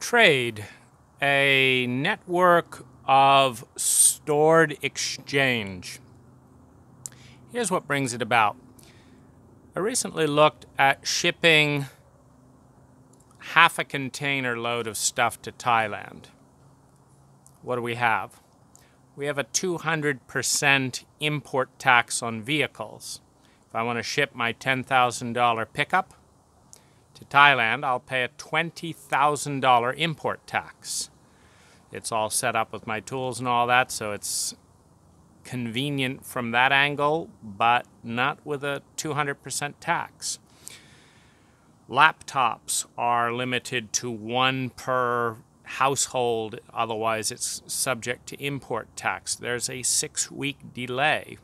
Trade, a network of stored exchange. Here's what brings it about. I recently looked at shipping half a container load of stuff to Thailand. What do we have? We have a 200% import tax on vehicles. If I want to ship my $10,000 pickup to Thailand, I'll pay a $20,000 import tax. It's all set up with my tools and all that, so it's convenient from that angle, but not with a 200% tax. Laptops are limited to one per household, otherwise it's subject to import tax. There's a 6-week delay.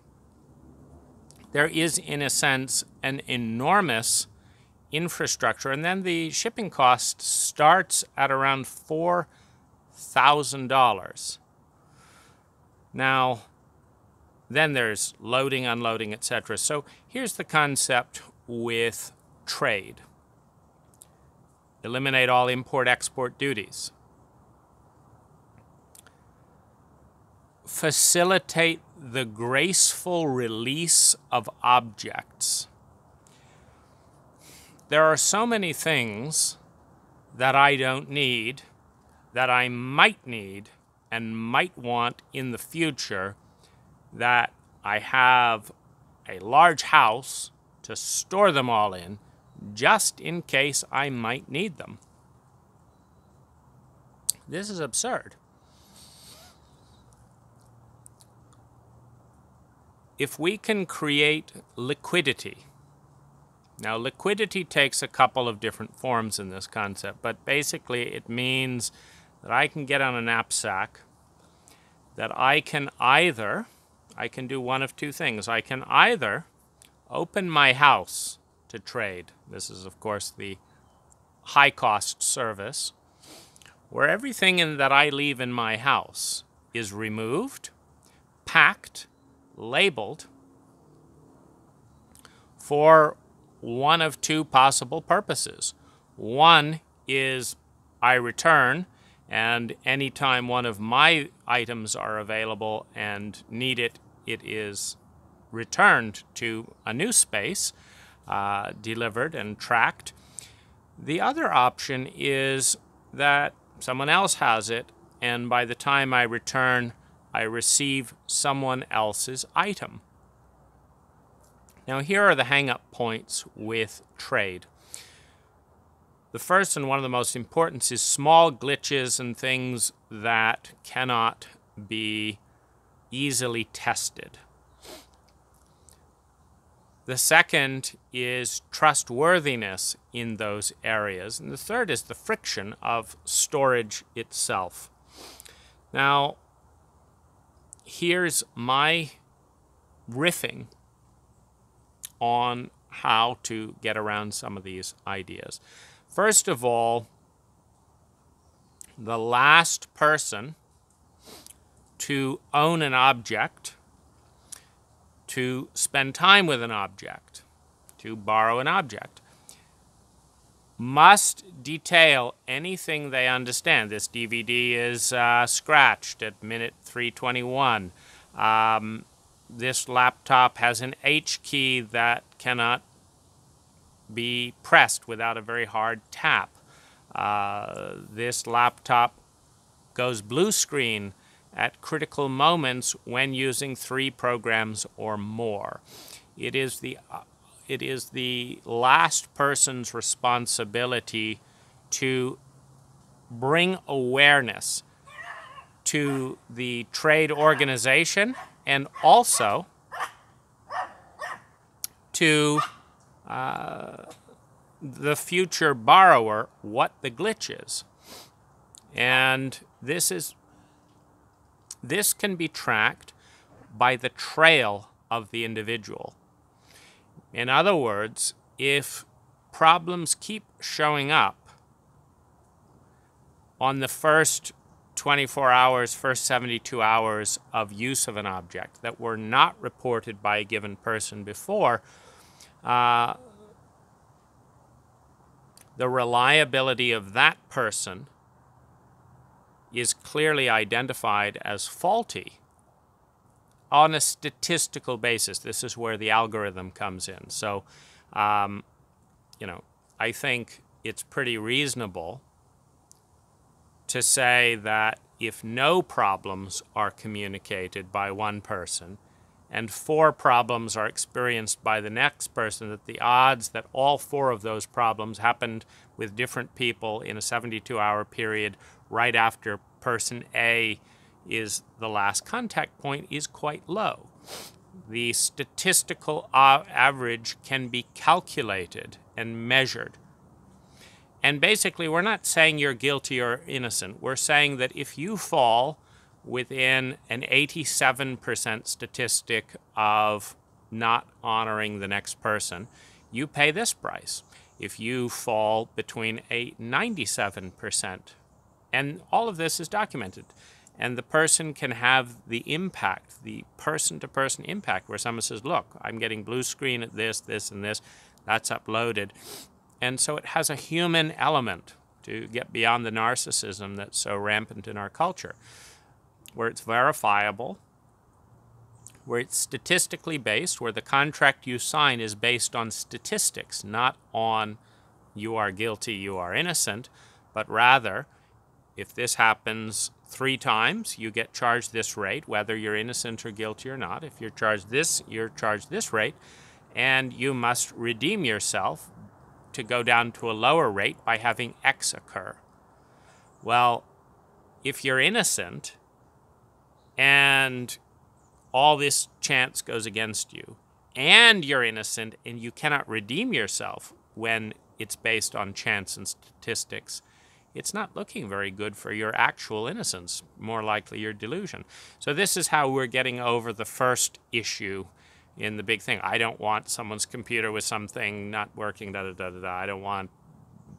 There is, in a sense, an enormous infrastructure, and then the shipping cost starts at around $4,000. Now, then there's loading, unloading, etc. So here's the concept with trade. Eliminate all import-export duties. Facilitate the graceful release of objects. There are so many things that I don't need, that I might need and might want in the future, that I have a large house to store them all in, just in case I might need them. This is absurd. If we can create liquidity, now liquidity takes a couple of different forms in this concept, but basically it means that I can get on a knapsack, that I can do one of two things. I can either open my house to trade. This is, of course, the high-cost service, where everything that I leave in my house is removed, packed, labeled for one of two possible purposes. One is I return, and anytime one of my items are available and need it, it is returned to a new space, delivered and tracked. The other option is that someone else has it, and by the time I return, I receive someone else's item. Now, here are the hang-up points with trade. The first, and one of the most important, is small glitches and things that cannot be easily tested. The second is trustworthiness in those areas. And the third is the friction of storage itself. Now, here's my riffing on how to get around some of these ideas. First of all, the last person to own an object, to spend time with an object, to borrow an object, must detail anything they understand. This DVD is scratched at minute 321. This laptop has an H key that cannot be pressed without a very hard tap. This laptop goes blue screen at critical moments when using 3 programs or more. It is the last person's responsibility to bring awareness to the trade organization and also to the future borrower what the glitch is. And this can be tracked by the trail of the individual. In other words, if problems keep showing up on the first 24 hours, first 72 hours of use of an object that were not reported by a given person before, the reliability of that person is clearly identified as faulty on a statistical basis. This is where the algorithm comes in. So, I think it's pretty reasonable to say that if no problems are communicated by one person and 4 problems are experienced by the next person, that the odds that all 4 of those problems happened with different people in a 72-hour period right after person A is the last contact point is quite low. The statistical average can be calculated and measured. And basically, we're not saying you're guilty or innocent. We're saying that if you fall within an 87% statistic of not honoring the next person, you pay this price. If you fall between a 97%, and all of this is documented, and the person can have the impact, the person-to-person impact, where someone says, look, I'm getting blue screen at this, this, and this, that's uploaded. And so it has a human element to get beyond the narcissism that's so rampant in our culture, where it's verifiable, where it's statistically based, where the contract you sign is based on statistics, not on you are guilty, you are innocent, but rather, if this happens 3 times, you get charged this rate, whether you're innocent or guilty or not. If you're charged this rate, and you must redeem yourself to go down to a lower rate by having X occur. Well, if you're innocent and all this chance goes against you, and you're innocent and you cannot redeem yourself when it's based on chance and statistics, it's not looking very good for your actual innocence, more likely your delusion. So this is how we're getting over the first issue in the big thing. I don't want someone's computer with something not working, I don't want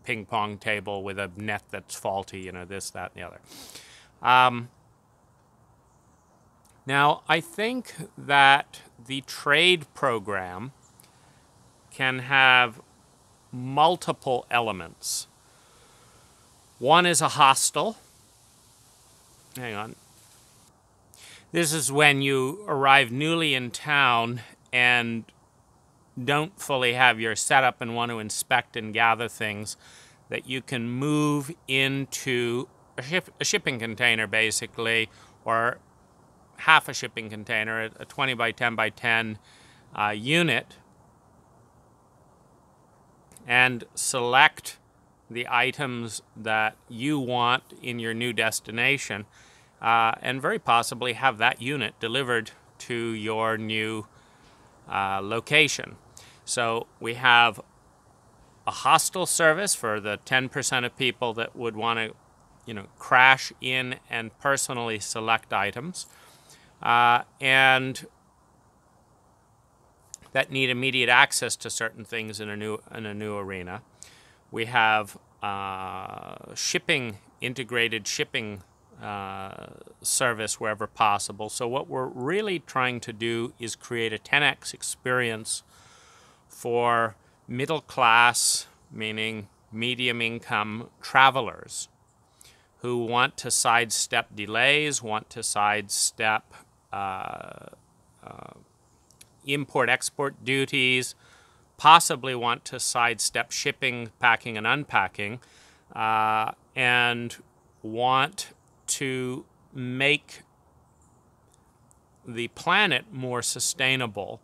ping pong table with a net that's faulty, this, that, and the other. Now, I think that the trade program can have multiple elements. One is a hostel. Hang on. This is when you arrive newly in town and don't fully have your setup and want to inspect and gather things, that you can move into a shipping container, basically, or half a shipping container, a 20 by 10 by 10 unit, and select the items that you want in your new destination, and very possibly have that unit delivered to your new location. So we have a hostel service for the 10% of people that would want to, crash in and personally select items, and that need immediate access to certain things in a new arena. We have integrated shipping service wherever possible. So what we're really trying to do is create a 10x experience for middle class, meaning medium income travelers who want to sidestep delays, want to sidestep import-export duties, possibly want to sidestep shipping, packing, and unpacking, and want to make the planet more sustainable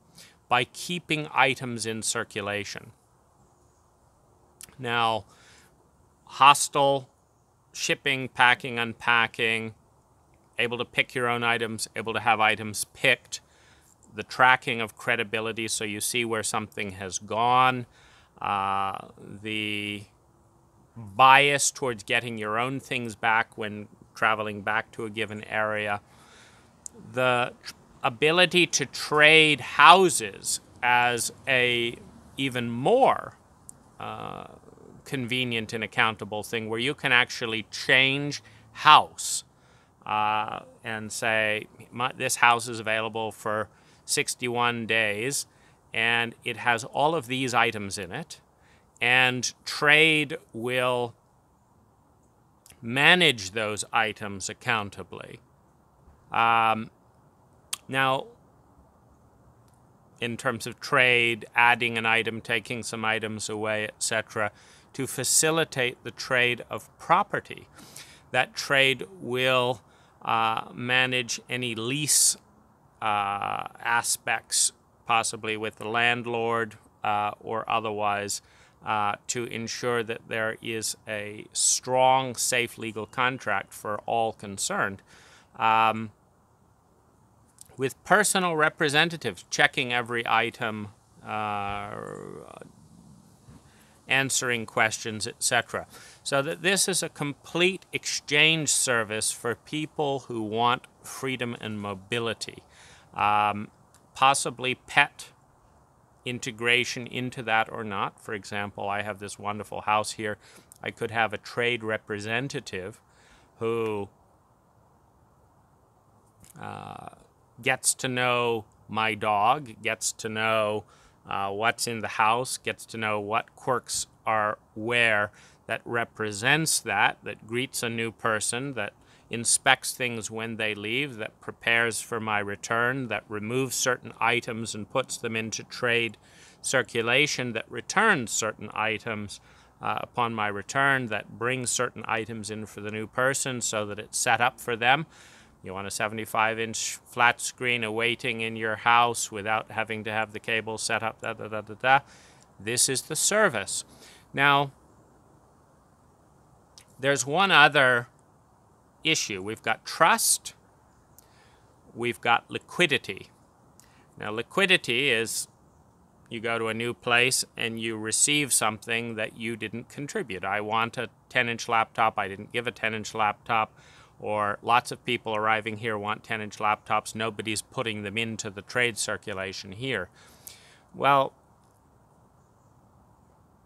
by keeping items in circulation. Now, hostel, shipping, packing, unpacking, able to pick your own items, able to have items picked, the tracking of credibility so you see where something has gone, the bias towards getting your own things back when traveling back to a given area, the ability to trade houses as a even more convenient and accountable thing, where you can actually change house and say, this house is available for 61 days, and it has all of these items in it, and trade will manage those items accountably. Now, in terms of trade, adding an item, taking some items away, etc., to facilitate the trade of property. That trade will manage any lease aspects, possibly with the landlord or otherwise, to ensure that there is a strong, safe legal contract for all concerned. With personal representatives checking every item, answering questions, etc. So that this is a complete exchange service for people who want freedom and mobility. Possibly pet integration into that or not. For example, I have this wonderful house here. I could have a trade representative who gets to know my dog, gets to know what's in the house, gets to know what quirks are where, that represents that greets a new person, that inspects things when they leave, that prepares for my return, that removes certain items and puts them into trade circulation, that returns certain items upon my return, that brings certain items in for the new person so that it's set up for them. You want a 75-inch flat screen awaiting in your house without having to have the cable set up, This is the service. Now, there's one other issue. We've got trust, we've got liquidity. Now, liquidity is you go to a new place and you receive something that you didn't contribute. I want a 10-inch laptop, I didn't give a 10-inch laptop. Or lots of people arriving here want 10-inch laptops. Nobody's putting them into the trade circulation here. Well,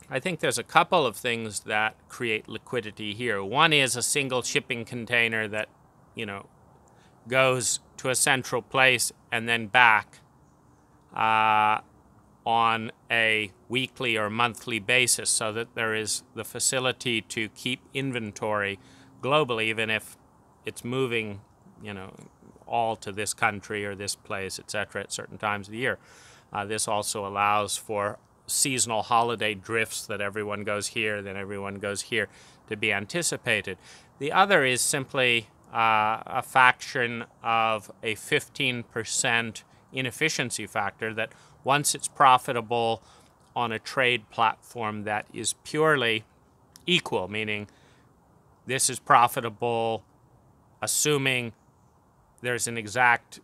I think there's a couple of things that create liquidity here. One is a single shipping container that, goes to a central place and then back on a weekly or monthly basis, so that there is the facility to keep inventory globally, even if it's moving, all to this country or this place, etc., at certain times of the year. This also allows for seasonal holiday drifts, that everyone goes here, then everyone goes here, to be anticipated. The other is simply a fraction of a 15% inefficiency factor, that once it's profitable on a trade platform that is purely equal, meaning this is profitable assuming there's an exact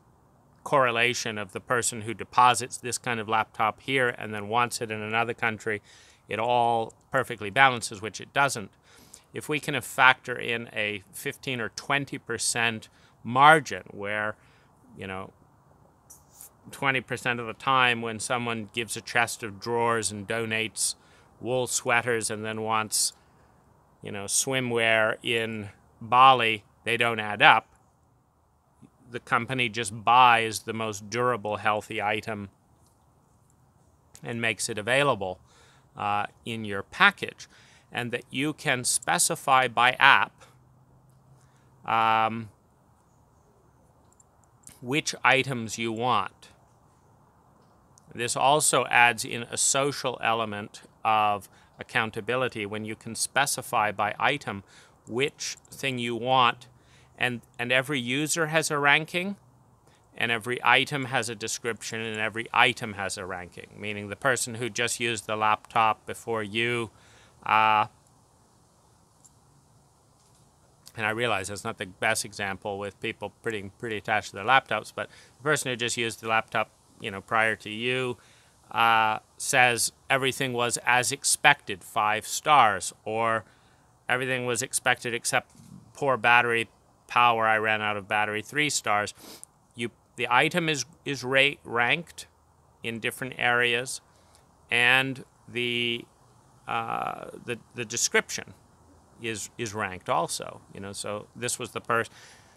correlation of the person who deposits this kind of laptop here and then wants it in another country, it all perfectly balances, which it doesn't. If we can factor in a 15 or 20% margin where, 20% of the time when someone gives a chest of drawers and donates wool sweaters and then wants, swimwear in Bali, they don't add up. The company just buys the most durable, healthy item and makes it available in your package. And that you can specify by app which items you want. This also adds in a social element of accountability when you can specify by item which thing you want. And every user has a ranking, and every item has a description, and every item has a ranking, meaning the person who just used the laptop before you, and I realize that's not the best example with people pretty attached to their laptops, but the person who just used the laptop, prior to you, says everything was as expected, 5 stars, or everything was expected except poor battery power, I ran out of battery, 3 stars. The item is ranked in different areas, and the description is ranked also. So this was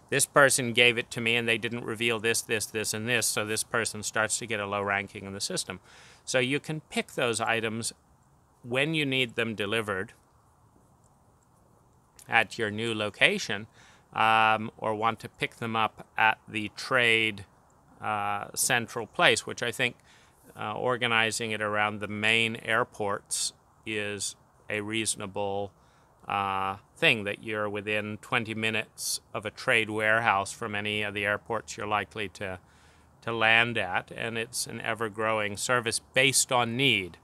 this person gave it to me, and they didn't reveal this, and this. So this person starts to get a low ranking in the system. So you can pick those items when you need them delivered, at your new location, or want to pick them up at the trade central place, which I think organizing it around the main airports is a reasonable thing, that you're within 20 minutes of a trade warehouse from any of the airports you're likely to land at, and it's an ever-growing service based on need.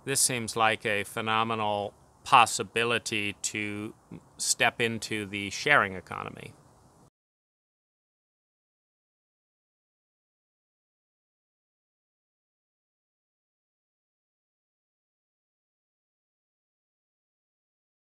This seems like a phenomenal possibility to step into the sharing economy.